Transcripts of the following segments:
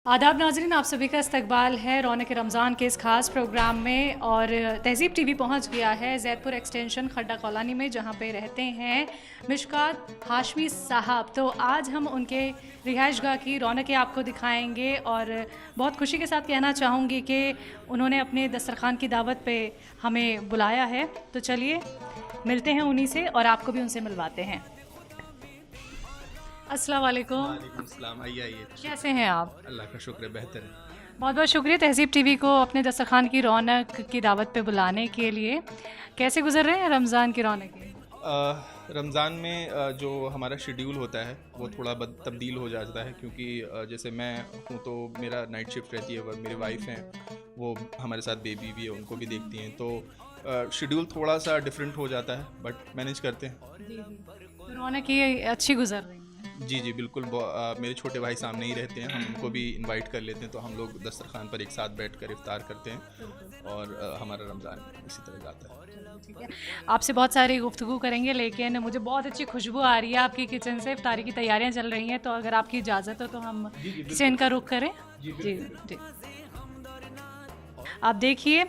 आदाब नाज़रीन, आप सभी का इस्तकबाल है रौनक रमज़ान के इस ख़ास प्रोग्राम में। और तहज़ीब टीवी पहुंच गया है ज़ैदपुर एक्सटेंशन खड्डा कॉलोनी में, जहां पे रहते हैं मिशकात हाशमी साहब। तो आज हम उनके रिहाइशगाह की रौनकें आपको दिखाएंगे और बहुत खुशी के साथ कहना चाहूँगी कि उन्होंने अपने दस्तरखान की दावत पे हमें बुलाया है। तो चलिए मिलते हैं उन्हीं से और आपको भी उनसे मिलवाते हैं। अस्सलाम वालेकुम। वालेकुम सलाम। आइए आइए। कैसे हैं आप? अल्लाह का शुक्र है, बेहतर है। बहुत बहुत शुक्रिया तहज़ीब टीवी को अपने दस्तरखान की रौनक की दावत पे बुलाने के लिए। कैसे गुजर रहे हैं रमज़ान की रौनकें? रमज़ान में जो हमारा शेड्यूल होता है वो थोड़ा तब्दील हो जाता है, क्योंकि जैसे मैं हूँ तो मेरा नाइट शिफ्ट रहती है, और मेरी वाइफ हैं वो हमारे साथ बेबी भी है, उनको भी देखती हैं, तो शेड्यूल थोड़ा सा डिफरेंट हो जाता है, बट मैनेज करते हैं। जी जी। तो रौनकें अच्छी गुजर रही हैं। जी जी बिल्कुल। मेरे छोटे भाई सामने ही रहते हैं, हम उनको भी इनवाइट कर लेते हैं, तो हम लोग दस्तरखान पर एक साथ बैठकर इफ्तार करते हैं, और हमारा रमज़ान इसी तरह जाता है। ठीक है, आपसे बहुत सारी गुफ्तगू करेंगे, लेकिन मुझे बहुत अच्छी खुशबू आ रही है आपकी किचन से। इफ्तारी की तैयारियां चल रही हैं, तो अगर आपकी इजाज़त हो तो हम किचन का रुख करें। जी जी। आप देखिए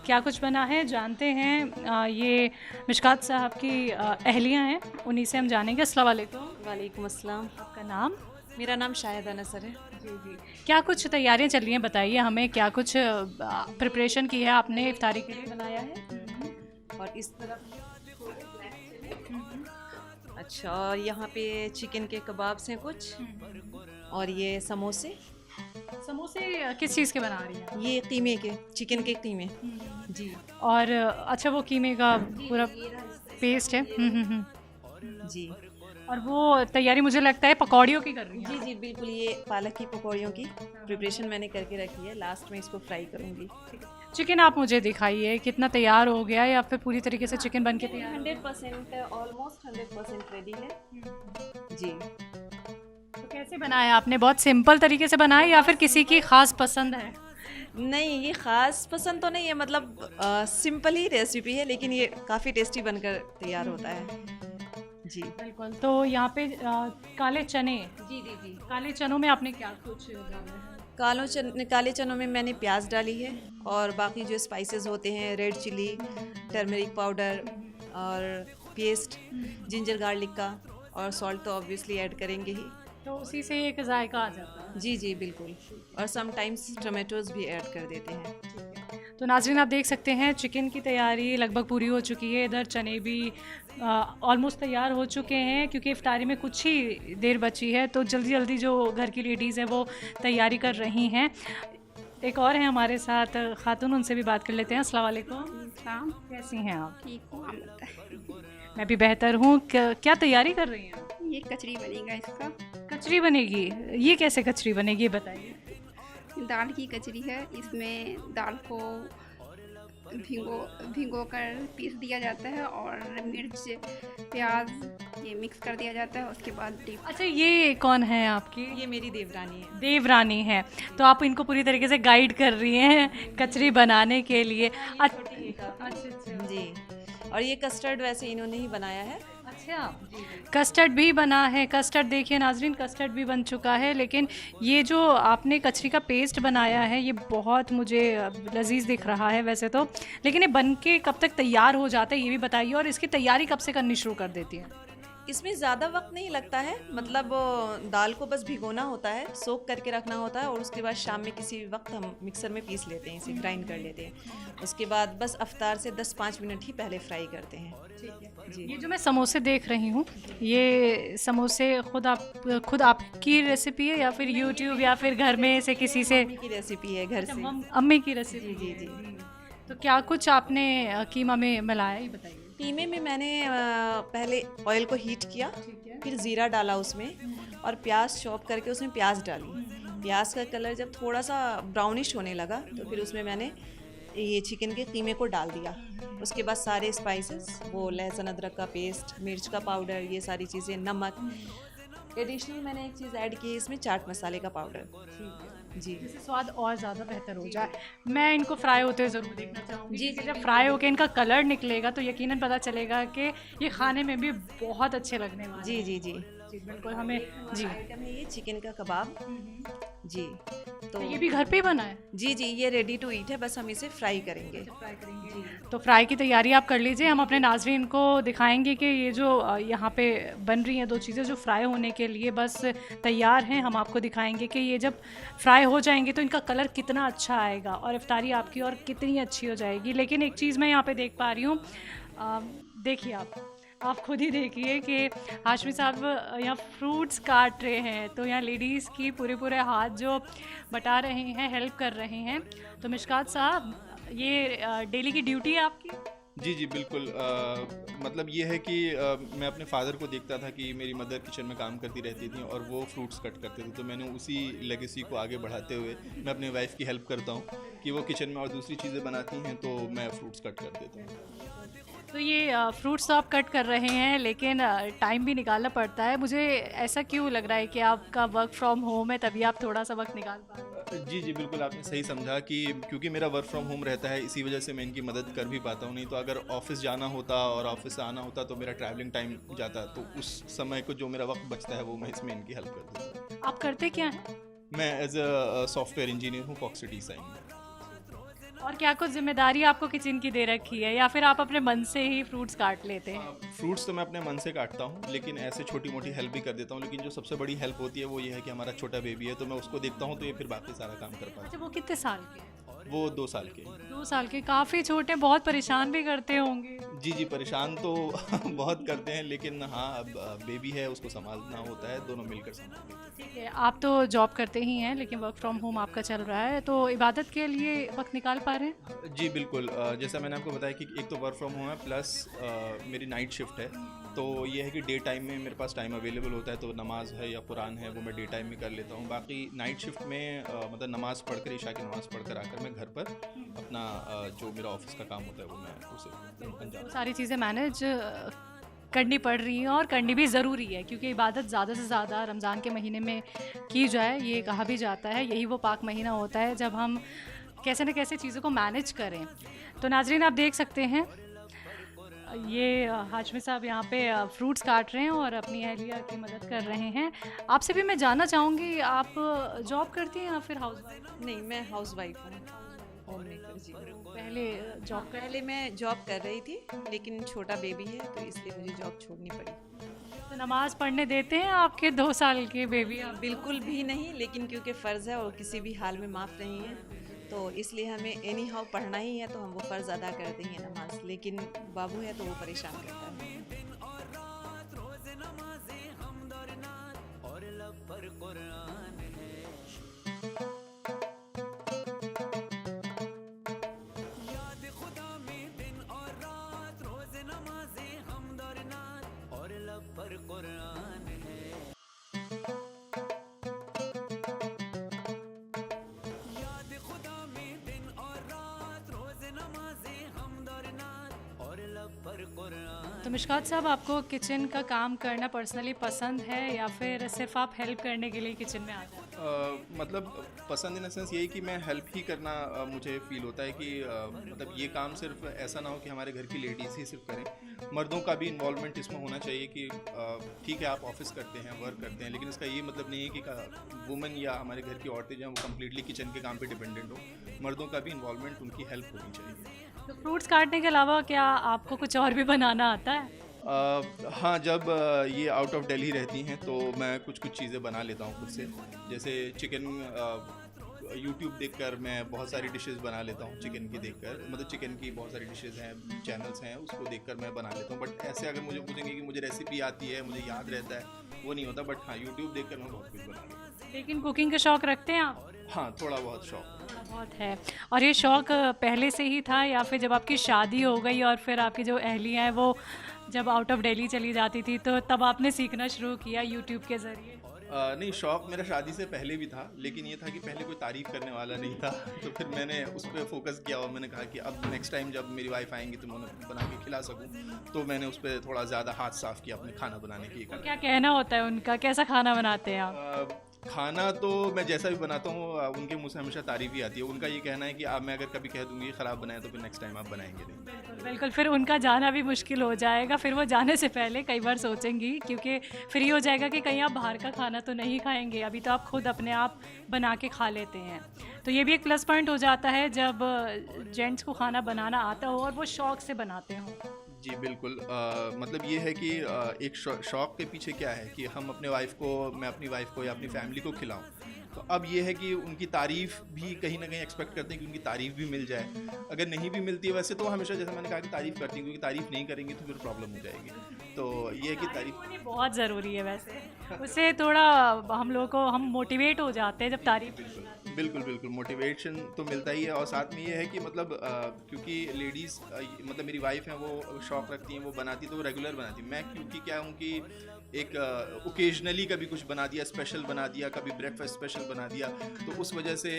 क्या कुछ बना है, जानते हैं। ये मिशकात साहब की अहलियाँ हैं, उन्हीं से हम जानेंगे। अस्सलाम वालेकुम। वालेकुम अस्सलाम। आपका नाम? मेरा नाम शाहिदा नसर है। जी जी। क्या कुछ तैयारियां चल रही हैं, बताइए हमें। क्या कुछ प्रिपरेशन की है आपने इफ्तारी के लिए? बनाया है और इस तरफ अच्छा, और यहाँ पे चिकन के कबाब्स हैं कुछ, और ये समोसे। समोसे किस चीज़ के बना रही हैं? ये कीमे के, चिकन के कीमे। जी। और अच्छा, वो कीमे का पूरा पेस्ट है। जी और वो तैयारी मुझे लगता है पकौड़ियों की कर रही हैं। जी जी बिल्कुल, ये पालक की पकौड़ियों की प्रिपरेशन मैंने करके रखी है, लास्ट में इसको फ्राई करूँगी। चिकन आप मुझे दिखाइए कितना तैयार हो गया, या फिर पूरी तरीके से चिकन बन के तैयार? 100% ऑलमोस्ट 100% रेडी है जी। तो कैसे बनाया आपने? बहुत सिंपल तरीके से बनाया या फिर किसी की ख़ास पसंद है? नहीं, ये ख़ास पसंद तो नहीं है, मतलब सिंपल ही रेसिपी है, लेकिन ये काफ़ी टेस्टी बनकर तैयार होता है। जी बिल्कुल। तो यहाँ पे काले चने। जी जी जी। काले चनों में आपने क्या कुछ डाला है? काले चनों में मैंने प्याज डाली है, और बाकी जो स्पाइसेस होते हैं, रेड चिली, टर्मरिक पाउडर, और पेस्ट जिंजर गार्लिक का, और सॉल्ट तो ऑब्वियसली ऐड करेंगे ही। तो उसी से एक जायका आ जाता है। जी जी बिल्कुल, और समटाइम्स टमाटोज़ भी ऐड कर देते हैं। तो नाज़रीन, आप देख सकते हैं चिकन की तैयारी लगभग पूरी हो चुकी है। इधर चने भी ऑलमोस्ट तैयार हो चुके हैं, क्योंकि इफ्तारी में कुछ ही देर बची है, तो जल्दी जल्दी जो घर की लेडीज़ हैं वो तैयारी कर रही हैं। एक और हैं हमारे साथ खातून, उनसे भी बात कर लेते हैं। अस्सलाम वालेकुम। सलाम। कैसी हैं आप? ठीक हूँ, आप बताएं। मैं भी बेहतर हूँ। क्या तैयारी कर रही हैं? ये कचरी बनेगा इसका। कचरी बनेगी? ये कैसे कचरी बनेगी, ये बताइए। दाल की कचरी है, इसमें दाल को भिगो कर पीस दिया जाता है, और मिर्च प्याज ये मिक्स कर दिया जाता है, उसके बाद डीप। अच्छा, ये कौन है आपकी? ये मेरी देवरानी है। देवरानी है। तो आप इनको पूरी तरीके से गाइड कर रही हैं कचरी बनाने के लिए। अच्छा जी, और ये कस्टर्ड वैसे इन्होंने ही बनाया है। अच्छा, कस्टर्ड भी बना है। कस्टर्ड देखिए नाजरीन, कस्टर्ड भी बन चुका है। लेकिन ये जो आपने कचरी का पेस्ट बनाया है, ये बहुत मुझे लजीज दिख रहा है वैसे तो। लेकिन ये बन के कब तक तैयार हो जाता है, ये भी बताइए। और इसकी तैयारी कब से करनी शुरू कर देती है? इसमें ज़्यादा वक्त नहीं लगता है, मतलब दाल को बस भिगोना होता है, सोक करके रखना होता है, और उसके बाद शाम में किसी भी वक्त हम मिक्सर में पीस लेते हैं, इसे ग्राइंड कर लेते हैं। उसके बाद बस अफ्तार से 10-5 मिनट ही पहले फ्राई करते हैं। जी। ये जो मैं समोसे देख रही हूँ, ये समोसे खुद आपकी रेसिपी है, या फिर यूट्यूब, या फिर घर में से किसी से? मम्मी की रेसिपी है, घर से। अम्मी की रेसिपी? जी जी। तो क्या कुछ आपने कीमा में मिलाया, ये बताइए। कीमे में मैंने पहले ऑयल को हीट किया, फिर ज़ीरा डाला उसमें, और प्याज चॉप करके उसमें प्याज डाली। प्याज का कलर जब थोड़ा सा ब्राउनिश होने लगा, तो फिर उसमें मैंने ये चिकन के कीमे को डाल दिया। उसके बाद सारे स्पाइसेस, वो लहसुन अदरक का पेस्ट, मिर्च का पाउडर, ये सारी चीज़ें, नमक। एडिशनल मैंने एक चीज़ ऐड की है इसमें, चाट मसाले का पाउडर। जी, जिससे स्वाद और ज़्यादा बेहतर हो जाए। मैं इनको फ्राई होते हुए ज़रूर देखना चाहूँगी। जी, क्योंकि जी, जब फ्राई होकर इनका कलर निकलेगा तो यकीनन पता चलेगा कि ये खाने में भी बहुत अच्छे लगने वाले जी हैं। जी जी जी बिल्कुल। हमें जी आइटम है ये चिकन का कबाब। जी, तो ये भी घर पे ही बना है? जी जी, ये रेडी टू ईट है, बस हम इसे फ्राई करेंगे। तो फ्राई की तैयारी आप कर लीजिए, हम अपने नाजरीन को दिखाएंगे कि ये जो यहाँ पे बन रही हैं दो चीज़ें जो फ्राई होने के लिए बस तैयार हैं। हम आपको दिखाएंगे कि ये जब फ्राई हो जाएंगे तो इनका कलर कितना अच्छा आएगा और इफ्तारी आपकी और कितनी अच्छी हो जाएगी। लेकिन एक चीज़ मैं यहाँ पे देख पा रही हूँ, देखिए आप खुद ही देखिए कि हाशमी साहब यहाँ फ्रूट्स काट रहे हैं, तो यहाँ लेडीज़ की पूरे हाथ जो बटा रहे हैं, हेल्प कर रहे हैं। तो मिशकात साहब, ये डेली की ड्यूटी है आपकी? जी बिल्कुल। मतलब ये है कि मैं अपने फादर को देखता था कि मेरी मदर किचन में काम करती रहती थी और वो फ्रूट्स कट करते थे, तो मैंने उसी लेगेसी को आगे बढ़ाते हुए मैं अपने वाइफ की हेल्प करता हूँ कि वो किचन में और दूसरी चीज़ें बनाती हैं तो मैं फ्रूट्स कट कर देता हूँ। तो ये फ्रूट्स तो आप कट कर रहे हैं, लेकिन टाइम भी निकालना पड़ता है। मुझे ऐसा क्यों लग रहा है कि आपका वर्क फ्रॉम होम है तभी आप थोड़ा सा वक्त निकाल पा रहे हैं? जी बिल्कुल, आपने सही समझा कि क्योंकि मेरा वर्क फ्रॉम होम रहता है, इसी वजह से मैं इनकी मदद कर भी पाता हूँ। नहीं तो अगर ऑफिस जाना होता और ऑफिस से आना होता तो मेरा ट्रैवलिंग टाइम जाता, तो उस समय को जो मेरा वक्त बचता है वो मैं इसमें इनकी हेल्प कर देता हूँ। आप करते क्या हैं? मैं एज अ सॉफ्टवेयर इंजीनियर हूँ फॉक्स सिटी साइन में। और क्या कुछ जिम्मेदारी आपको किचन की दे रखी है या फिर आप अपने मन से ही फ्रूट्स काट लेते हैं? फ्रूट्स तो मैं अपने मन से काटता हूँ, लेकिन ऐसे छोटी मोटी हेल्प भी कर देता हूँ। लेकिन जो सबसे बड़ी हेल्प होती है वो ये है कि हमारा छोटा बेबी है, तो मैं उसको देखता हूँ तो ये फिर बाकी सारा काम कर पाता अच्छा, वो कितने साल के हैं? है। वो 2 साल के। 2 साल के, काफ़ी छोटे, बहुत परेशान भी करते होंगे। जी परेशान तो बहुत करते हैं, लेकिन हाँ अब बेबी है, उसको संभालना होता है, दोनों मिलकर संभालते हैं। ठीक है, आप तो जॉब करते ही हैं लेकिन वर्क फ्रॉम होम आपका चल रहा है, तो इबादत के लिए वक्त निकाल पा रहे हैं? जी बिल्कुल। जैसा मैंने आपको बताया कि एक तो वर्क फ्रॉम होम है प्लस मेरी नाइट शिफ्ट है, तो ये है कि डे टाइम में मेरे पास टाइम अवेलेबल होता है, तो नमाज है या कुरान है वो मैं डे टाइम में कर लेता हूँ। बाकी नाइट शिफ्ट में मतलब नमाज़ पढ़कर, ईशा की नमाज़ पढ़कर आकर मैं घर पर अपना जो मेरा ऑफिस का काम होता है वो मैं उसे अंजाम। वो सारी चीज़ें मैनेज करनी पड़ रही हैं और करनी भी ज़रूरी है, क्योंकि इबादत ज़्यादा से ज़्यादा रमज़ान के महीने में की जाए। ये कहा भी जाता है यही वो पाक महीना होता है जब हम कैसे न कैसे चीज़ों को मैनेज करें। तो नाजरीन, आप देख सकते हैं ये हाशमी साहब यहाँ पे फ्रूट्स काट रहे हैं और अपनी अहलिया की मदद कर रहे हैं। आपसे भी मैं जानना चाहूँगी, आप जॉब करती हैं या फिर हाउस वाइफ? नहीं, मैं हाउस वाइफ हूँ, होम मेकर। जी, पहले जॉब कर पहले मैं जॉब कर रही थी, लेकिन छोटा बेबी है तो इसलिए मुझे जॉब छोड़नी पड़ी। तो नमाज़ पढ़ने देते हैं आपके 2 साल के बेबी? आप बिल्कुल भी नहीं, लेकिन क्योंकि फ़र्ज़ है और किसी भी हाल में माफ़ नहीं है, तो इसलिए हमें एनी हाउ पढ़ना ही है, तो हम वो फ़र्ज़ अदा करते हैं नमाज। लेकिन बाबू है तो वो परेशान करता है। तो मिशकात साहब, आपको किचन का काम करना पर्सनली पसंद है या फिर सिर्फ आप हेल्प करने के लिए किचन में आ जाते हैं? मतलब पसंद इन द सेंस यही कि मैं हेल्प ही करना मुझे फ़ील होता है कि मतलब ये काम सिर्फ ऐसा ना हो कि हमारे घर की लेडीज़ ही सिर्फ करें, मर्दों का भी इन्वॉल्वमेंट इसमें होना चाहिए। कि ठीक है आप ऑफिस करते हैं, वर्क करते हैं, लेकिन इसका ये मतलब नहीं है कि वुमेन या हमारे घर की औरतें जो हैं वो कम्प्लीटली किचन के काम पे डिपेंडेंट हो। मर्दों का भी इन्वॉल्वमेंट, उनकी हेल्प होनी चाहिए। तो फ्रूट्स काटने के अलावा क्या आपको कुछ और भी बनाना आता है? हाँ, जब ये आउट ऑफ दिल्ली रहती हैं तो मैं कुछ चीज़ें बना लेता हूँ खुद से। जैसे चिकन, यूट्यूब देखकर मैं बहुत सारी डिशेस बना लेता हूँ चिकन की देखकर। मतलब चिकन की बहुत सारी डिशेस हैं, चैनल्स हैं, उसको देखकर मैं बना लेता हूँ। बट ऐसे अगर मुझे पूछेंगे कि मुझे रेसिपी आती है, मुझे याद रहता है, वो नहीं होता। बट हाँ, यूट्यूब देखकर मैं बहुत कुछ बना लेता हूँ। लेकिन कुकिंग का शौक़ रखते हैं आप? हाँ, थोड़ा बहुत शौक बहुत है। और ये शौक़ पहले से ही था या फिर जब आपकी शादी हो गई और फिर आपकी जो अहलिया है वो जब आउट ऑफ दिल्ली चली जाती थी तो तब आपने सीखना शुरू किया यूट्यूब के ज़रिए? नहीं, शौक़ मेरा शादी से पहले भी था, लेकिन ये था कि पहले कोई तारीफ़ करने वाला नहीं था। तो फिर मैंने उस पर फोकस किया और मैंने कहा कि अब नेक्स्ट टाइम जब मेरी वाइफ आएंगी तो मैं उन्हें बना के खिला सकूं, तो मैंने उस पर थोड़ा ज़्यादा हाथ साफ़ किया अपने खाना बनाने की। क्या कहना होता है उनका, कैसा खाना बनाते हैं आप? खाना तो मैं जैसा भी बनाता हूँ उनके मुंह से हमेशा तारीफ ही आती है। उनका ये कहना है कि आप मैं अगर कभी कह दूंगी ख़राब बनाया तो फिर नेक्स्ट टाइम आप बनाएंगे नहीं। बिल्कुल बिल्कुल, फिर उनका जाना भी मुश्किल हो जाएगा, फिर वो जाने से पहले कई बार सोचेंगी, क्योंकि फिर ये हो जाएगा कि कहीं आप बाहर का खाना तो नहीं खाएंगे, अभी तो आप खुद अपने आप बना के खा लेते हैं। तो ये भी एक प्लस पॉइंट हो जाता है जब जेंट्स को खाना बनाना आता हो और वो शौक़ से बनाते हों। जी बिल्कुल, मतलब ये है कि एक शौक़ के पीछे क्या है कि हम अपने वाइफ को, मैं अपनी वाइफ को या अपनी फैमिली को खिलाऊं। तो अब ये है कि उनकी तारीफ़ भी कहीं ना कहीं एक्सपेक्ट करते हैं कि उनकी तारीफ़ भी मिल जाए। अगर नहीं भी मिलती है वैसे तो हमेशा, जैसे मैंने कहा, कि तारीफ़ करती हैं, क्योंकि तारीफ़ नहीं करेंगे तो फिर प्रॉब्लम हो जाएगी। तो ये है कि तारीफ़ होनी बहुत ज़रूरी है वैसे, उससे थोड़ा हम लोगों को हम मोटिवेट हो जाते हैं जब तारीफ़। बिल्कुल बिल्कुल, मोटिवेशन तो मिलता ही है। और साथ में ये है कि मतलब क्योंकि लेडीज़, मतलब मेरी वाइफ हैं, वो शौक़ रखती हैं, वो बनाती तो वो रेगुलर बनाती। मैं क्योंकि क्या हूँ कि एक ओकेजनली कभी कुछ बना दिया, स्पेशल बना दिया, कभी ब्रेकफास्ट स्पेशल बना दिया, तो उस वजह से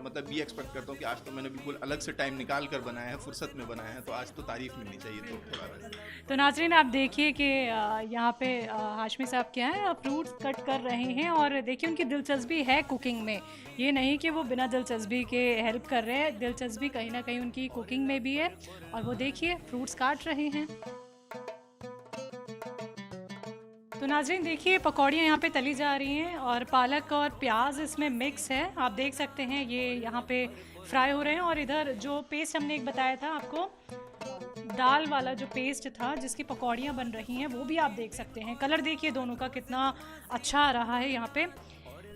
मतलब ये एक्सपेक्ट करता हूँ कि आज तो मैंने बिल्कुल अलग से टाइम निकाल कर बनाया है, फुर्सत में बनाया है, तो आज तो तारीफ़ मिलनी चाहिए। तो थोड़ा वैसे। तो नाज़रीन, आप देखिए कि यहाँ पे हाशमी साहब क्या है, फ्रूट्स कट कर रहे हैं और देखिए उनकी दिलचस्पी है कुकिंग में। ये नहीं कि वो बिना दिलचस्पी के हेल्प कर रहे हैं, दिलचस्पी कहीं ना कहीं उनकी कुकिंग में भी है। और वो देखिए फ्रूट्स काट रहे हैं। तो नाज़रीन देखिए, पकौड़ियाँ यहाँ पे तली जा रही हैं और पालक और प्याज इसमें मिक्स है, आप देख सकते हैं। ये यहाँ पे फ्राई हो रहे हैं और इधर जो पेस्ट हमने एक बताया था आपको, दाल वाला जो पेस्ट था जिसकी पकौड़ियाँ बन रही हैं, वो भी आप देख सकते हैं। कलर देखिए दोनों का कितना अच्छा आ रहा है यहाँ पे।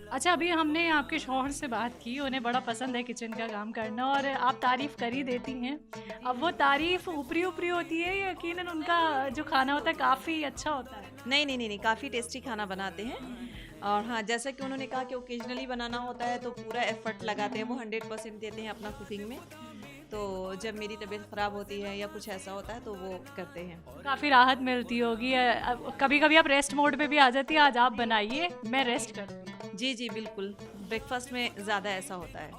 अच्छा, अभी हमने आपके शौहर से बात की, उन्हें बड़ा पसंद है किचन का काम करना और आप तारीफ़ कर ही देती हैं। अब वो तारीफ़ ऊपरी ऊपरी होती है, यकीनन उनका जो खाना होता है काफ़ी अच्छा होता है। नहीं, काफ़ी टेस्टी खाना बनाते हैं। और हाँ, जैसा कि उन्होंने कहा कि ओकेजनली बनाना होता है तो पूरा एफर्ट लगाते हैं, वो 100% देते हैं अपना कुकिंग में। तो जब मेरी तबीयत ख़राब होती है या कुछ ऐसा होता है तो वो करते हैं। काफ़ी राहत मिलती होगी। कभी कभी आप रेस्ट मोड पे भी आ जाती है, आज आप बनाइए मैं रेस्ट करती हूँ। जी बिल्कुल, ब्रेकफास्ट में ज़्यादा ऐसा होता है।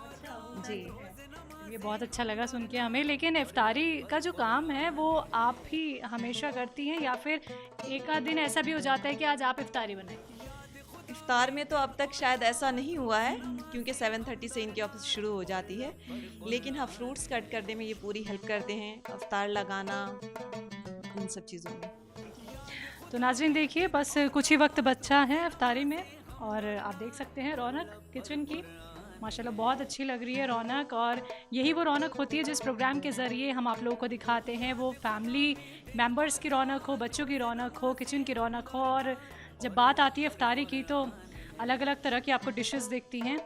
जी, ये बहुत अच्छा लगा सुन के हमें। लेकिन इफ्तारी का जो काम है वो आप ही हमेशा करती हैं या फिर एक आध दिन ऐसा भी हो जाता है कि आज आप इफ्तारी बनाएं? इफ्तार में तो अब तक शायद ऐसा नहीं हुआ है, क्योंकि 7:30 से इनकी ऑफिस शुरू हो जाती है। लेकिन हाँ, फ्रूट्स कट करने में ये पूरी हेल्प करते हैं, इफ्तार लगाना, इन सब चीज़ों में। तो नाज़रीन देखिए, बस कुछ ही वक्त बचा है इफ्तारी में और आप देख सकते हैं रौनक किचन की माशाल्लाह बहुत अच्छी लग रही है रौनक। और यही वो रौनक होती है जिस प्रोग्राम के ज़रिए हम आप लोगों को दिखाते हैं, वो फैमिली मेम्बर्स की रौनक हो, बच्चों की रौनक हो, किचन की रौनक हो। और जब बात आती है इफ्तारी की तो अलग अलग तरह की आपको डिशेस दिखती हैं।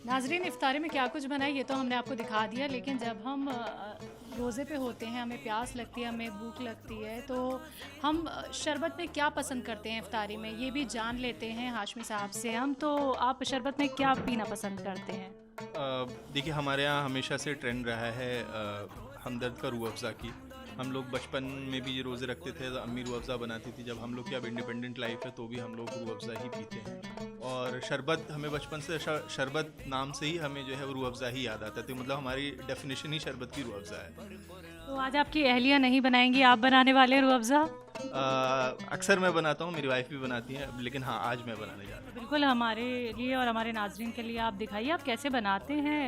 नाजरीन, इफ्तारी में क्या कुछ बनाए ये तो हमने आपको दिखा दिया, लेकिन जब हम रोज़े पे होते हैं, हमें प्यास लगती है, हमें भूख लगती है, तो हम शरबत में क्या पसंद करते हैं इफ्तारी में, ये भी जान लेते हैं हाशमी साहब से हम। तो आप शरबत में क्या पीना पसंद करते हैं? देखिए, हमारे यहाँ हमेशा से ट्रेंड रहा है हमदर्द का रूह अफ़ज़ा की। हम लोग बचपन में भी ये रोज़े रखते थे तो अम्मी रूह अफ़ज़ा बनाती थी। जब हम लोग की अब इंडिपेंडेंट लाइफ है तो भी हम लोग रूह अफ़ज़ा ही पीते हैं। और शरबत हमें बचपन से शरबत नाम से ही हमें जो है वो रूह अफ़ज़ा ही याद आता है। तो मतलब हमारी डेफिनेशन ही शरबत की रूह अफ़ज़ा है। तो आज आपकी अहलिया नहीं बनाएंगी, आप बनाने वाले रूह अफ़ज़ा? अक्सर मैं बनाता हूँ, मेरी वाइफ भी बनाती है, लेकिन हाँ, आज मैं बनाने जा रहा हूँ। बिल्कुल, हमारे लिए और हमारे नाज़रीन के लिए आप दिखाइए आप कैसे बनाते हैं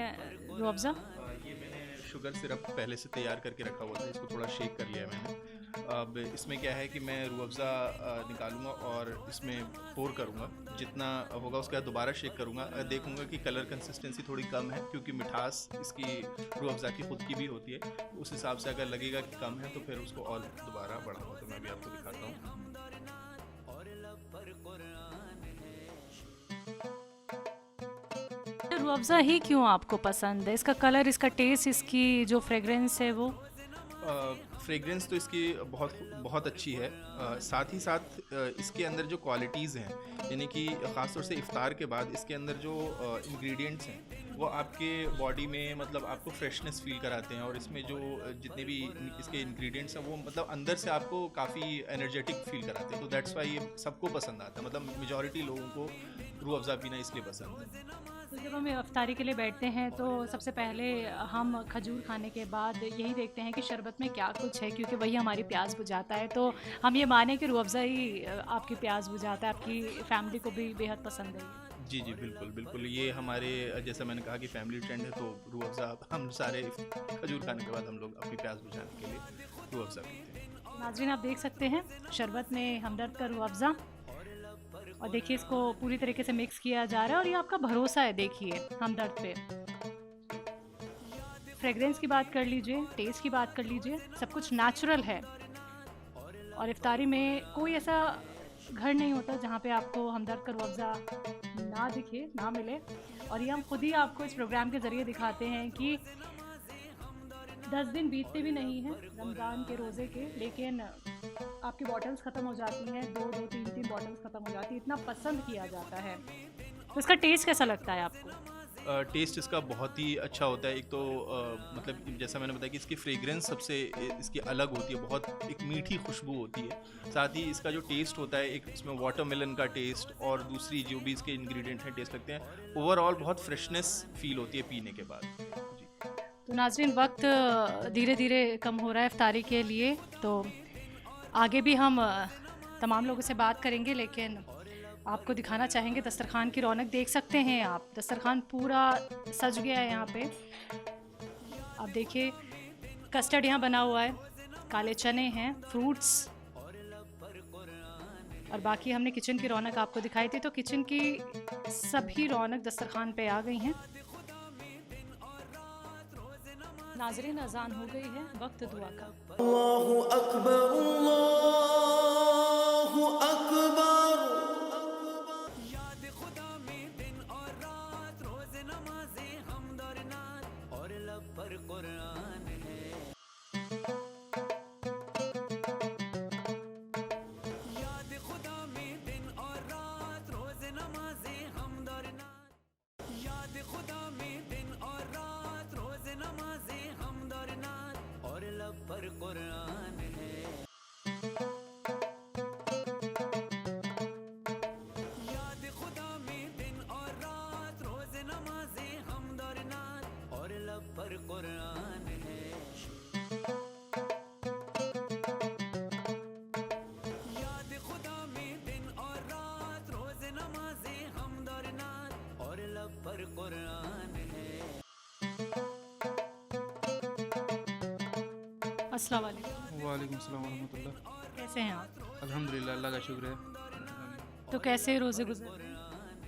रूह अफ़ज़ा। ये मैंने शुगर सिरप पहले से तैयार करके रखा हुआ था, इसको थोड़ा शेक कर लिया मैंने। अब इसमें क्या है कि मैं रूह अफ़ज़ा निकालूंगा और इसमें पोर करूंगा, जितना होगा उसके बाद दोबारा शेक करूंगा। देखूंगा कि कलर कंसिस्टेंसी थोड़ी कम है, क्योंकि मिठास इसकी रूह अफ़ज़ा की खुद की भी होती है। उस हिसाब से अगर लगेगा कि कम है तो फिर उसको और दोबारा बढ़ाऊंगा। तो मैं भी आपको दिखाता हूँ। रूह अफ़ज़ा ही क्यों आपको पसंद है? इसका कलर, इसका टेस्ट, इसकी जो फ्रेगरेंस है वो? फ्रेगरेंस तो इसकी बहुत बहुत अच्छी है। साथ ही साथ इसके अंदर जो क्वालिटीज़ हैं, यानी कि ख़ास तौर से इफ़्तार के बाद इसके अंदर जो इंग्रेडिएंट्स हैं वो आपके बॉडी में मतलब आपको फ्रेशनेस फील कराते हैं, और इसमें जो जितने भी इसके इंग्रेडिएंट्स हैं वो मतलब अंदर से आपको काफ़ी एनर्जेटिक फील कराते हैं। तो दैट्स वाई ये सबको पसंद आता है, मतलब मेजॉरिटी लोगों को रूह अफ़ज़ा पीना इसलिए पसंद है। तो जब हम इफ्तारी के लिए बैठते हैं तो सबसे पहले हम खजूर खाने के बाद यही देखते हैं कि शरबत में क्या कुछ है, क्योंकि वही हमारी प्यास बुझाता है। तो हम ये माने कि रूह अफ़ज़ा ही आपकी प्यास बुझाता है, आपकी फैमिली को भी बेहद पसंद है ये। जी जी, बिल्कुल बिल्कुल, ये हमारे जैसा मैंने कहा कि फैमिली ट्रेंड है, तो रूह अफ़ज़ा हम सारे खजूर खाने के बाद हम लोग अपनी प्यास बुझाने के लिए रूह अफ़ज़ा पीते हैं। नाज़रीन, आप देख सकते हैं शरबत में हमदर्द का रूह अफ़ज़ा, और देखिए इसको पूरी तरीके से मिक्स किया जा रहा है, और ये आपका भरोसा है देखिए हमदर्द पे। फ्रेगरेंस की बात कर लीजिए, टेस्ट की बात कर लीजिए, सब कुछ नेचुरल है। और इफ्तारी में कोई ऐसा घर नहीं होता जहाँ पे आपको हमदर्द का रूह अफ़ज़ा ना दिखे, ना मिले। और ये हम खुद ही आपको इस प्रोग्राम के ज़रिए दिखाते हैं कि 10 दिन बीतते भी नहीं हैं रमज़ान के रोज़े के, लेकिन आपकी बॉटल्स ख़त्म हो जाती हैं, 2-2, 3-3 बॉटल्स ख़त्म हो जाती है, इतना पसंद किया जाता है। तो इसका टेस्ट कैसा लगता है आपको? टेस्ट इसका बहुत ही अच्छा होता है। एक तो मतलब जैसा मैंने बताया कि इसकी फ्रेगरेंस सबसे इसकी अलग होती है, बहुत एक मीठी खुशबू होती है। साथ ही इसका जो टेस्ट होता है, एक इसमें वाटरमेलन का टेस्ट और दूसरी जो भी इसके इंग्रेडिएंट हैं टेस्ट लगते हैं, ओवरऑल बहुत फ्रेशनेस फील होती है पीने के बाद। जी। तो नाज़रीन, वक्त धीरे धीरे कम हो रहा है इफ्तारी के लिए, तो आगे भी हम तमाम लोगों से बात करेंगे, लेकिन आपको दिखाना चाहेंगे दस्तरखान की रौनक। देख सकते हैं आप, दस्तरखान पूरा सज गया है यहाँ पे। आप देखिए कस्टर्ड यहाँ बना हुआ है, काले चने हैं, फ्रूट्स, और बाकी हमने किचन की रौनक आपको दिखाई थी। तो किचन की सभी रौनक दस्तरखान पे आ गई हैं। नाज़रीन, अजान हो गई है, वक्त दुआ का। अल्लाहु अकबर, अल्लाहु अकबर। याद खुदा में दिन और रात, रोज़ नमाज़े हमद और नात, और लब पर कुरान है। याद खुदा में दिन और रात, रोज़ नमाज़े हमद और नात, याद खुदा में दिन और रात, रोज़ नमाज़े हमद और नात, और लब पर कुरान है। याद खुदा में दिन और रात, रोज़ नमाज़े हमद और नात, और लब पर कुरान है। याद खुदा में दिन और रात, रोज़ नमाज़े हमद और नात, और लब पर कुरान है। अस्सलाम वालेकुम। वालेकुम सलाम रहमतुल्लाह। कैसे हैं आप? अल्हम्दुलिल्लाह, अल्लाह का शुक्र है। तो कैसे रोज़े गुजर रहे हैं?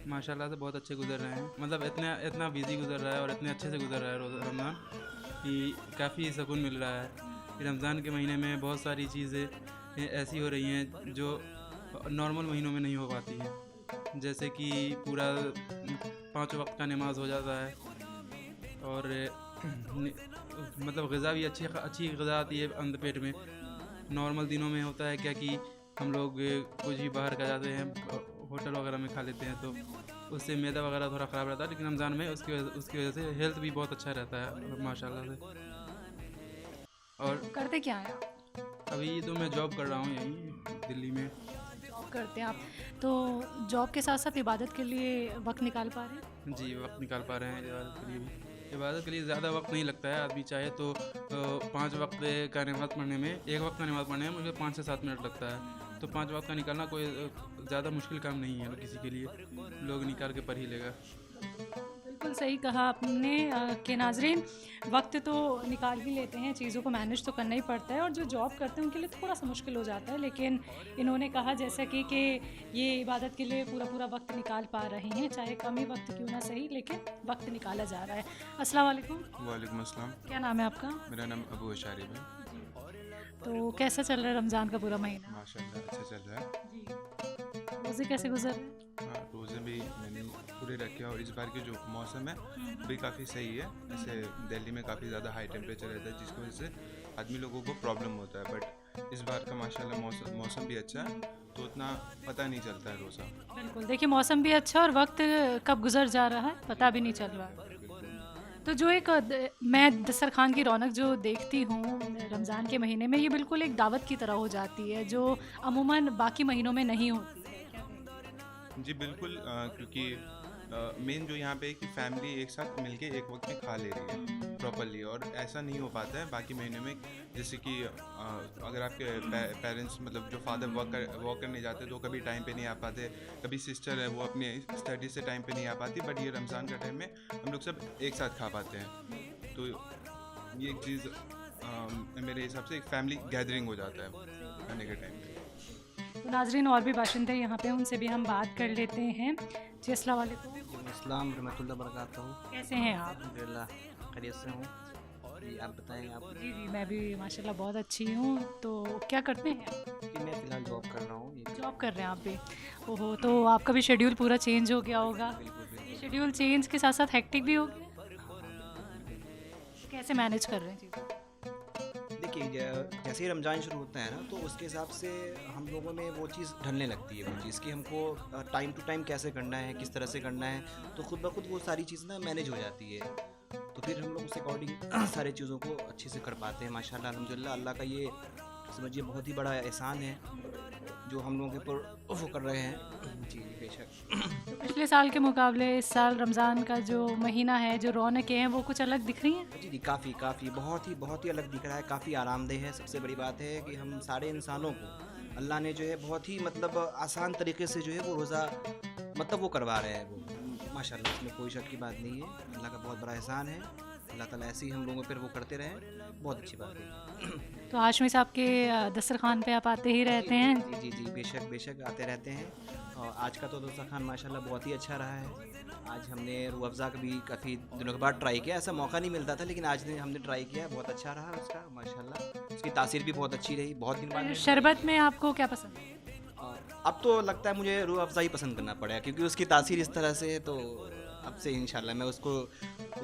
माशाल्लाह से बहुत अच्छे गुजर रहे हैं, मतलब इतना बिजी गुजर रहा है और इतने अच्छे से गुजर रहा है रमज़ान कि काफ़ी सुकून मिल रहा है। रमज़ान के महीने में बहुत सारी चीज़ें ऐसी हो रही हैं जो नॉर्मल महीनों में नहीं हो पाती हैं, जैसे कि पूरा 5 वक्त का नमाज हो जाता है, और मतलब ग़िज़ा भी अच्छी ग़िज़ा आती है अंदर पेट में। नॉर्मल दिनों में होता है क्या कि हम लोग कुछ भी बाहर का जाते हैं, होटल वगैरह में खा लेते हैं, तो उससे मैदा वगैरह थोड़ा ख़राब रहता है, लेकिन रमज़ान में उसकी वजह से हेल्थ भी बहुत अच्छा रहता है माशाल्लाह से। और करते क्या हैं आप? अभी तो मैं जॉब कर रहा हूँ यहीं दिल्ली में। जॉब करते हैं आप, तो जॉब के साथ साथ इबादत के लिए वक्त निकाल पा रहे हैं? जी, वक्त निकाल पा रहे हैं इबादत के लिए भी। इबादत के लिए ज़्यादा वक्त नहीं लगता है, आदमी चाहे तो 5 वक्त का नमाज़ पढ़ने में, 1 वक्त का नमाज़ पढ़ने में मुझे 5 से 7 मिनट लगता है। तो 5 वक्त का निकालना कोई ज़्यादा मुश्किल काम नहीं है किसी के लिए, लोग निकाल के पढ़ ही लेगा। बिल्कुल सही कहा आपने कि नाज़रीन, वक्त तो निकाल ही लेते हैं, चीज़ों को मैनेज तो करना ही पड़ता है, और जो जॉब करते हैं उनके लिए थोड़ा सा मुश्किल हो जाता है, लेकिन इन्होंने कहा जैसा कि ये इबादत के लिए पूरा वक्त निकाल पा रहे हैं, चाहे कम ही वक्त क्यों ना सही, लेकिन वक्त निकाला जा रहा है। अस्सलाम वालेकुम। वालेकुम अस्सलाम। क्या नाम है आपका? मेरा नाम अबू अशारिब है। तो कैसा चल रहा है रमज़ान का पूरा महीना? माशाल्लाह अच्छा चल रहा है। जी, रोज़े कैसे गुजर रहे हैं? हाँ, रोज़े भी मैंने पूरे रखे और इस बार की जो मौसम है भी काफ़ी सही है। जैसे दिल्ली में काफ़ी ज़्यादा हाई टेम्परेचर रहता है जिसकी वजह से आदमी लोगों को प्रॉब्लम होता है, बट इस बार का माशाल्लाह मौसम भी अच्छा है तो उतना पता नहीं चलता है रोज़ा। बिल्कुल, देखिए मौसम भी अच्छा और वक्त कब गुजर जा रहा है पता भी नहीं चल रहा। तो जो एक मैं दस्तरखान की रौनक जो देखती हूँ रमज़ान के महीने में, ये बिल्कुल एक दावत की तरह हो जाती है जो अमूमन बाकी महीनों में नहीं होती है। जी बिल्कुल, क्योंकि मेन जो यहाँ पे है कि फैमिली एक साथ मिलके एक वक्त में खा ले रही है प्रॉपरली, और ऐसा नहीं हो पाता है बाकी महीने में। जैसे कि अगर आपके पेरेंट्स मतलब जो फादर वर्क करने जाते हैं तो कभी टाइम पे नहीं आ पाते, कभी सिस्टर है वो अपने स्टडी से टाइम पे नहीं आ पाती, बट ये रमज़ान का टाइम में हम लोग सब एक साथ खा पाते हैं। तो ये एक चीज़ मेरे हिसाब से एक फैमिली गैदरिंग हो जाता है खाने के टाइम पे। तो नाजरीन और भी बाशिंदे यहाँ पे, उनसे भी हम बात कर लेते हैं। जी अस्सलाम वालेकुम। अस्सलाम रहमतुल्लाह बरकातहू। कैसे हैं आप? अल्हम्दुलिल्लाह खैरियत से हूँ। जी आप बताएं आप। जी जी, मैं भी माशाल्लाह बहुत अच्छी हूँ। तो क्या करते हैं आप? कि मैं फ़िलहाल जॉब कर रहा हूँ। जॉब कर रहे हैं आप भी? ओहो, तो आपका भी शेड्यूल पूरा चेंज हो गया होगा। बिल्कुल ये शेड्यूल चेंज के साथ साथ हेक्टिक भी हो गया, कैसे मैनेज कर रहे हैं चीज़ें? देखिए जैसे ही रमज़ान शुरू होता है ना तो उसके हिसाब से हम लोगों में वो चीज़ ढलने लगती है, वो चीज़ कि हमको टाइम टू टाइम कैसे करना है, किस तरह से करना है, तो खुद ब खुद वो सारी चीज़ ना मैनेज हो जाती है। तो फिर हम लोग उस अकॉर्डिंग सारी चीज़ों को अच्छे से कर पाते हैं माशाल्लाह अल्हम्दुलिल्लाह। अल्लाह का ये समझिए बहुत ही बड़ा एहसान है जो हम लोगों के ऊपर वो कर रहे हैं। जी बेशक। तो पिछले साल के मुकाबले इस साल रमज़ान का जो महीना है, जो रौनकें हैं, वो कुछ अलग दिख रही हैं? जी काफ़ी बहुत ही अलग दिख रहा है, काफ़ी आरामदेह है। सबसे बड़ी बात है कि हम सारे इंसानों को अल्लाह ने जो है बहुत ही मतलब आसान तरीके से जो है वो रोज़ा मतलब वो करवा रहे हैं वो माशाल्लाह, इसमें कोई शक की बात नहीं है। अल्लाह का बहुत बड़ा एहसान है। अल्लाह ताला ऐसे ही हम लोगों पर वो करते रहें, बहुत अच्छी बात है। तो हाशमी साहब के दस्तरखान पे आप आते ही रहते हैं? जी बेशक आते रहते हैं। और आज का तो दस्तरखान माशाल्लाह बहुत ही अच्छा रहा है। आज हमने रूह अफ़ज़ा का भी काफ़ी दिनों के बाद ट्राई किया, ऐसा मौका नहीं मिलता था लेकिन आज हमने ट्राई किया, बहुत अच्छा रहा उसका माशाल्लाह। उसकी तासीर भी बहुत अच्छी रही, बहुत दिन बाद। शरबत में आपको क्या पसंद है? अब तो लगता है मुझे रूह अफ़ज़ा ही पसंद करना पड़ेगा क्योंकि उसकी तासीर इस तरह से है, तो अब से इंशाल्लाह मैं उसको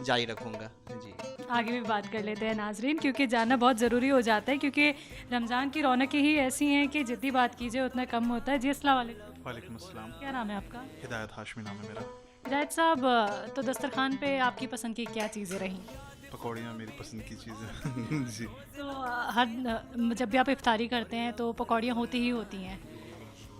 जारी रखूँगा। जी आगे भी बात कर लेते हैं नाजरीन, क्योंकि जानना बहुत ज़रूरी हो जाता है, क्योंकि रमज़ान की रौनकें ही ऐसी हैं कि जितनी बात कीजिए उतना कम होता है। जी अस्सलाम वालेकुम। वालेकुम अस्सलाम। क्या नाम है आपका? हिदायत हाशमी नाम है मेरा। हिदायत साहब, तो दस्तरखान पे आपकी पसंद की क्या चीज़ें रहीं? पकौड़ियाँ मेरी पसंद की चीज़ है। जी तो जब भी आप इफ्तारी करते हैं तो पकौड़ियाँ होती ही होती हैं,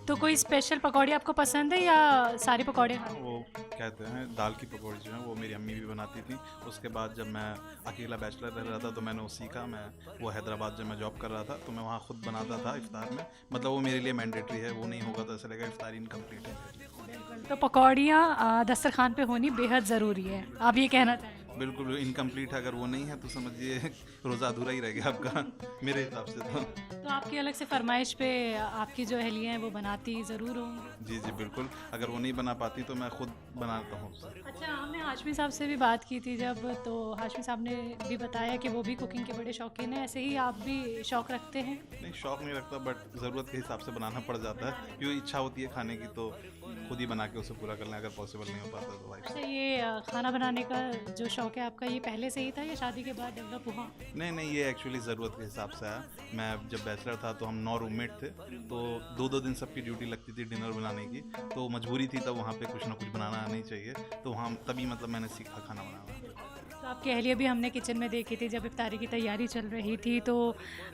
तो कोई स्पेशल पकौड़ी आपको पसंद है या सारी पकौड़े? वो कहते हैं दाल की पकौड़ी जो है वो मेरी अम्मी भी बनाती थी। उसके बाद जब मैं अकेला बैचलर रह रहा था तो मैंने वो सीखा। मैं वो हैदराबाद जब मैं जॉब कर रहा था तो मैं वहाँ ख़ुद बनाता था इफ्तार में। मतलब वो मेरे लिए मैंडेटरी है, वो नहीं होगा तो ऐसा लगेगा इफ्तारी इनकम्प्लीट है। तो पकौड़ियाँ दस्तरखान पे होनी बेहद ज़रूरी है, आप ये कहना चाहें? बिल्कुल इनकम्प्लीट है, अगर वो नहीं है तो समझिए रोज़ा अधूरा ही रह गया आपका मेरे हिसाब से तो आपकी अलग से फरमाइश पे आपकी जो अहलिया हैं वो बनाती ज़रूर होंगी? जी बिल्कुल, अगर वो नहीं बना पाती तो मैं खुद बनाता हूँ। अच्छा, हमने हाशमी साहब से भी बात की थी जब, तो हाशमी साहब ने भी बताया कि वो भी कुकिंग के बड़े शौकीन हैं। ऐसे ही आप भी शौक़ रखते हैं? नहीं, शौक़ नहीं रखता, बट ज़रूरत के हिसाब से बनाना पड़ जाता है, क्योंकि इच्छा होती है खाने की तो खुद ही बना के उसे पूरा कर लें अगर पॉसिबल नहीं हो पाता तो वाइफ। अच्छा, ये खाना बनाने का जो शौक़ है आपका, ये पहले से ही था या शादी के बाद डेवलप हुआ? नहीं, ये एक्चुअली ज़रूरत के हिसाब से आया। मैं जब बैचलर था तो हम 9 रूममेट थे, तो 2-2 दिन सबकी ड्यूटी लगती थी डिनर बनाने की, तो मजबूरी थी तब वहाँ पे कुछ ना कुछ बनाना आना ही चाहिए, तो वहाँ तभी मतलब मैंने सीखा खाना बनाना। तो आपकी अहलिया भी हमने किचन में देखी थी जब इफ्तारी की तैयारी चल रही थी, तो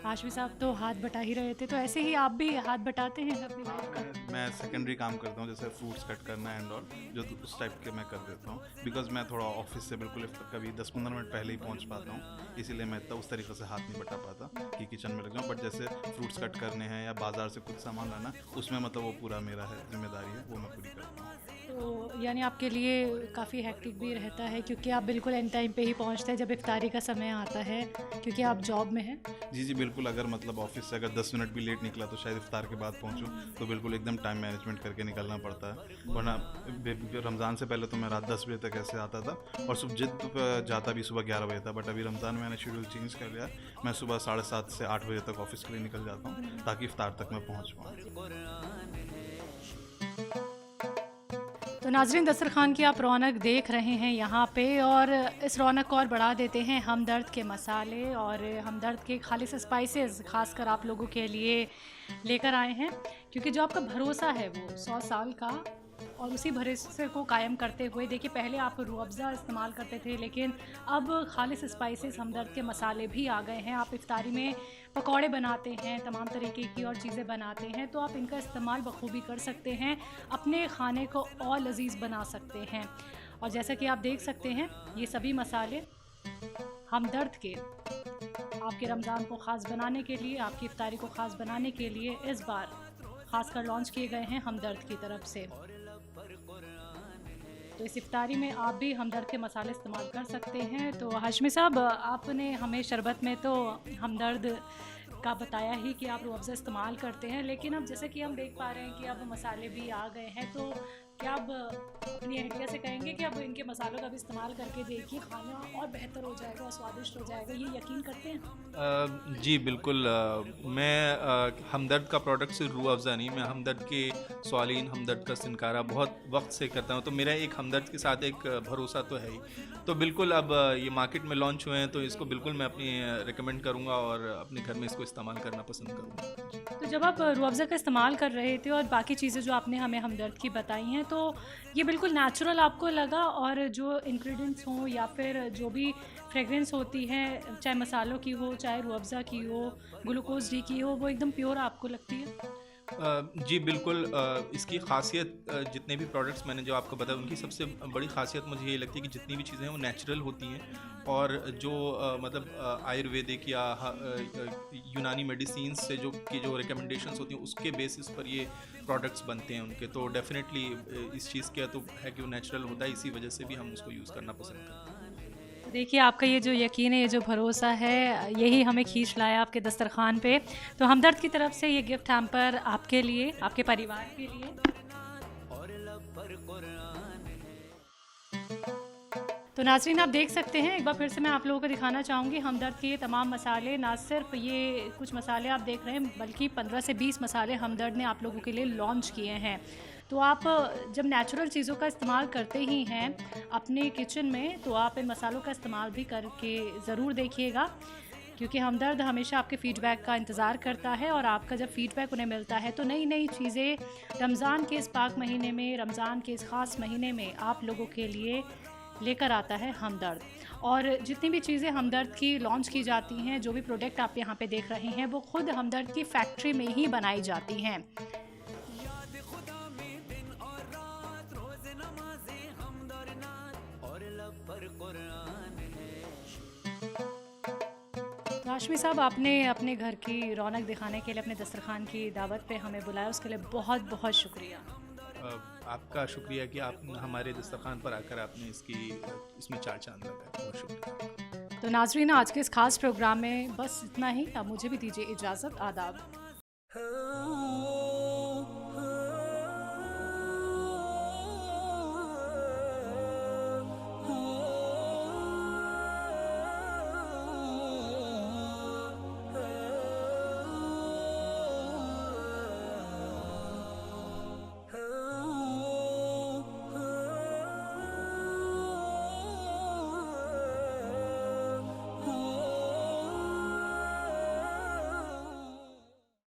हाशमी साहब तो हाथ बटा ही रहे थे, तो ऐसे ही आप भी हाथ बटाते हैं अपनी वाइफ का? मैं सेकेंडरी काम करता हूँ, जैसे फ्रूट्स कट करना एंड ऑल, जो उस टाइप के मैं कर देता हूँ, बिकॉज मैं थोड़ा ऑफिस से बिल्कुल कभी 10-15 मिनट पहले ही पहुँच पाता हूँ, इसीलिए मैं इतना उस तरीके से हाथ नहीं बटा पाता कि किचन में लग जाऊँ। बट जैसे फ्रूट्स कट करने हैं या बाज़ार से कुछ सामान लाना, उसमें मतलब वो पूरा मेरा है, जिम्मेदारी है, वो मैं पूरी करता हूँ। तो यानी आपके लिए काफ़ी हेक्टिक भी रहता है, क्योंकि आप बिल्कुल एंड टाइम पे ही पहुंचते हैं जब इफ्तारी का समय आता है, क्योंकि आप जॉब में हैं? जी बिल्कुल, अगर मतलब ऑफिस से अगर 10 मिनट भी लेट निकला तो शायद इफ्तार के बाद पहुंचूं, तो बिल्कुल एकदम टाइम मैनेजमेंट करके निकलना पड़ता है। वरना रमज़ान से पहले तो मैं रात 10 बजे तक ऐसे आता था और सुबह जिद जाता भी सुबह 11 बजे था, बट अभी रमज़ान में मैंने शेड्यूल चेंज कर लिया। मैं सुबह 7:30 से 8 बजे तक ऑफिस के लिए निकल जाता हूँ ताकि इफ्तार तक मैं पहुँच पाऊँ। तो तो नाज़रीन, दस्तरखान की आप रौनक देख रहे हैं यहाँ पे, और इस रौनक को और बढ़ा देते हैं हमदर्द के मसाले और हमदर्द के खालिस स्पाइसेस खासकर आप लोगों के लिए लेकर आए हैं, क्योंकि जो आपका भरोसा है वो 100 साल का, और उसी भरोसे को कायम करते हुए देखिए, पहले आप रूह अफ़ज़ा इस्तेमाल करते थे, लेकिन अब खालिस स्पाइसेस हमदर्द के मसाले भी आ गए हैं। आप इफ्तारी में पकौड़े बनाते हैं, तमाम तरीके की और चीज़ें बनाते हैं, तो आप इनका इस्तेमाल बखूबी कर सकते हैं, अपने खाने को और लजीज बना सकते हैं। और जैसा कि आप देख सकते हैं, ये सभी मसाले हमदर्द के आपके रमज़ान को ख़ास बनाने के लिए, आपकी इफ्तारी को ख़ास बनाने के लिए इस बार ख़ासकर लॉन्च किए गए हैं हमदर्द की तरफ से। तो इस इफ्तारी में आप भी हमदर्द के मसाले इस्तेमाल कर सकते हैं। तो हाशमी साहब, आपने हमें शरबत में तो हमदर्द का बताया ही कि आप रूह अफ़ज़ा इस्तेमाल करते हैं, लेकिन अब जैसे कि हम देख पा रहे हैं कि अब मसाले भी आ गए हैं, तो क्या आप अपनी अहलिया से कहेंगे कि अब इनके मसालों का भी इस्तेमाल करके देखिए, खाना और बेहतर हो जाएगा और स्वादिष्ट हो जाएगा, ये यकीन करते हैं? जी बिल्कुल। मैं हमदर्द का प्रोडक्ट सिर्फ रूह अफ़ज़ा नहीं, मैं हमदर्द के स्वालीन, हमदर्द का सिनकारा बहुत वक्त से करता हूँ, तो मेरा एक हमदर्द के साथ एक भरोसा तो है ही। तो बिल्कुल अब ये मार्केट में लॉन्च हुए हैं, तो इसको बिल्कुल मैं अपनी रिकमेंड करूँगा और अपने घर में इसको इस्तेमाल करना पसंद करूँगा। तो जब आप रूह अफ़ज़ा का इस्तेमाल कर रहे थे और बाकी चीज़ें जो आपने हमें हमदर्द की बताई हैं, तो ये बिल्कुल नेचुरल आपको लगा, और जो इंग्रेडिएंट्स हों या फिर जो भी फ्रेगरेंस होती है, चाहे मसालों की हो, चाहे रूह अफ़ज़ा की हो, ग्लूकोज डी की हो, वो एकदम प्योर आपको लगती है? जी बिल्कुल। इसकी ख़ासियत, जितने भी प्रोडक्ट्स मैंने जो आपको बताया, उनकी सबसे बड़ी ख़ासियत मुझे ये लगती है कि जितनी भी चीज़ें हैं वो नेचुरल होती हैं, और जो मतलब आयुर्वेदिक या यूनानी मेडिसिन्स से जो रिकमेंडेशंस होती हैं, उसके बेसिस पर ये प्रोडक्ट्स बनते हैं उनके। तो डेफिनेटली इस चीज़ का तो है कि वो नेचुरल होता है, इसी वजह से भी हम उसको यूज़ करना पसंद करते हैं। देखिए, आपका ये जो यकीन है, ये जो भरोसा है, यही हमें खींच लाया आपके दस्तरखान पे। तो हमदर्द की तरफ से ये गिफ्ट हैम्पर आपके लिए, आपके परिवार के लिए। तो नाज़रीन, आप देख सकते हैं, एक बार फिर से मैं आप लोगों को दिखाना चाहूँगी हमदर्द के ये तमाम मसाले। ना सिर्फ ये कुछ मसाले आप देख रहे हैं, बल्कि 15 से 20 मसाले हमदर्द ने आप लोगों के लिए लॉन्च किए हैं। तो आप जब नेचुरल चीज़ों का इस्तेमाल करते ही हैं अपने किचन में, तो आप इन मसालों का इस्तेमाल भी करके ज़रूर देखिएगा, क्योंकि हमदर्द हमेशा आपके फ़ीडबैक का इंतज़ार करता है, और आपका जब फ़ीडबैक उन्हें मिलता है तो नई नई चीज़ें रमज़ान के इस पाक महीने में, रमज़ान के इस ख़ास महीने में आप लोगों के लिए लेकर आता है हमदर्द। और जितनी भी चीज़ें हमदर्द की लॉन्च की जाती हैं, जो भी प्रोडक्ट आप यहाँ पे देख रहे हैं, वो ख़ुद हमदर्द की फैक्ट्री में ही बनाई जाती हैं। हाशमी साहब, आपने अपने घर की रौनक दिखाने के लिए अपने दस्तरखान की दावत पे हमें बुलाया, उसके लिए बहुत बहुत शुक्रिया। आपका शुक्रिया कि आप हमारे दस्तरखान पर आकर आपने इसमें 4 चांद लगाया, बहुत शुक्रिया। तो नाज़रीन, आज के इस खास प्रोग्राम में बस इतना ही। अब मुझे भी दीजिए इजाज़त। आदाब।